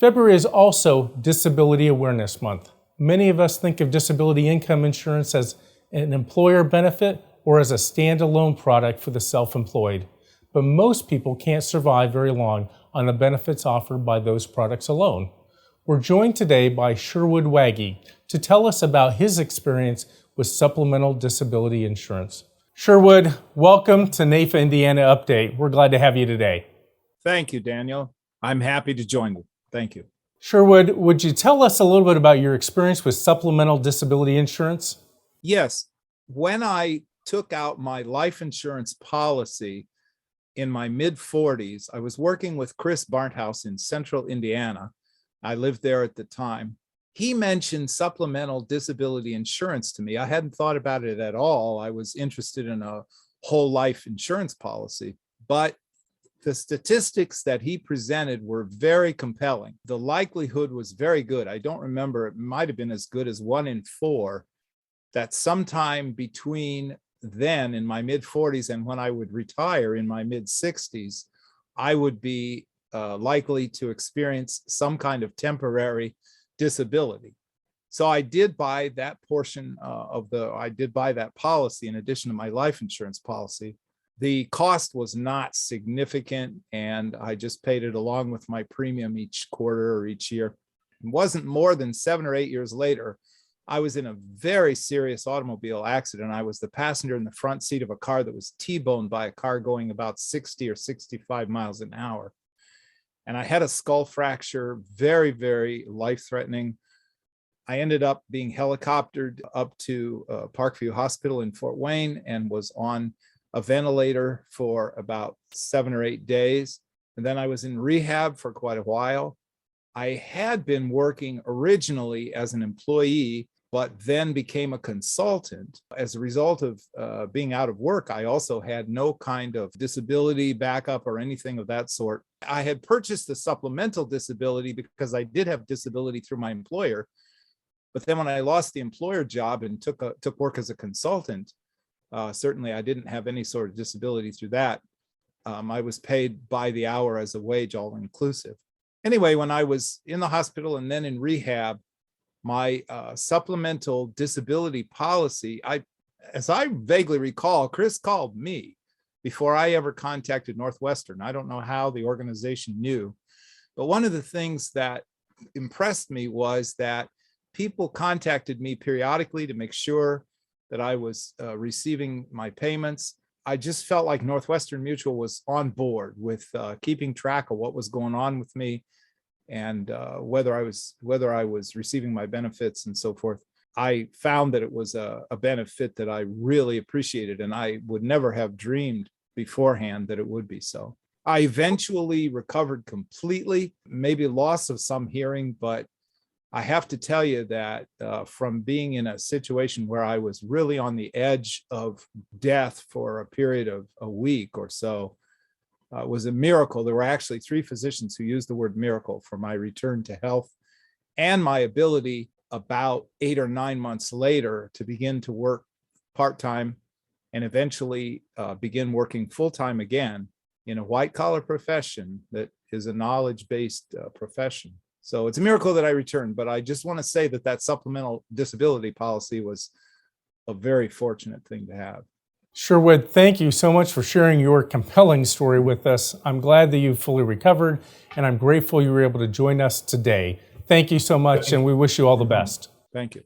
February is also Disability Awareness Month. Many of us think of disability income insurance as an employer benefit or as a standalone product for the self-employed. But most people can't survive very long on the benefits offered by those products alone. We're joined today by Sherwood Waggy to tell us about his experience with supplemental disability insurance. Sherwood, welcome to NAIFA Indiana Update. We're glad to have you today. Thank you, Daniel. I'm happy to join you. Thank you. Sherwood, would you tell us a little bit about your experience with supplemental disability insurance? Yes. When I took out my life insurance policy in my mid-40s, I was working with Chris Barnthouse in Central Indiana. I lived there at the time. He mentioned supplemental disability insurance to me. I hadn't thought about it at all. I was interested in a whole life insurance policy, but the statistics that he presented were very compelling. The likelihood was very good. I don't remember, it might have been as good as 1 in 4 that sometime between then in my mid-40s and when I would retire in my mid-60s, I would be likely to experience some kind of temporary disability. So I did buy that portion I did buy that policy in addition to my life insurance policy. The cost was not significant, and I just paid it along with my premium each quarter or each year. It wasn't more than 7 or 8 years later, I was in a very serious automobile accident. I was the passenger in the front seat of a car that was T-boned by a car going about 60 or 65 miles an hour. And I had a skull fracture, very, very life-threatening. I ended up being helicoptered up to Parkview Hospital in Fort Wayne and was on a ventilator for about 7 or 8 days. And then I was in rehab for quite a while. I had been working originally as an employee, but then became a consultant. As a result of being out of work, I also had no kind of disability backup or anything of that sort. I had purchased the supplemental disability because I did have disability through my employer. But then when I lost the employer job and took work as a consultant, certainly I didn't have any sort of disability through that. I was paid by the hour as a wage, all inclusive. Anyway, when I was in the hospital and then in rehab, my supplemental disability policy, as I vaguely recall, Chris called me before I ever contacted Northwestern. I don't know how the organization knew, but one of the things that impressed me was that people contacted me periodically to make sure that I was receiving my payments. I just felt like Northwestern Mutual was on board with keeping track of what was going on with me and whether I was receiving my benefits and so forth. I found that it was a benefit that I really appreciated, and I would never have dreamed beforehand that it would be so. I eventually recovered completely, maybe loss of some hearing, but I have to tell you that from being in a situation where I was really on the edge of death for a period of a week or so, was a miracle. There were actually 3 physicians who used the word miracle for my return to health and my ability about 8 or 9 months later to begin to work part-time and eventually begin working full-time again in a white-collar profession that is a knowledge-based profession. So it's a miracle that I returned, but I just want to say that supplemental disability policy was a very fortunate thing to have. Sherwood, thank you so much for sharing your compelling story with us. I'm glad that you've fully recovered, and I'm grateful you were able to join us today. Thank you so much, and we wish you all the best. Thank you.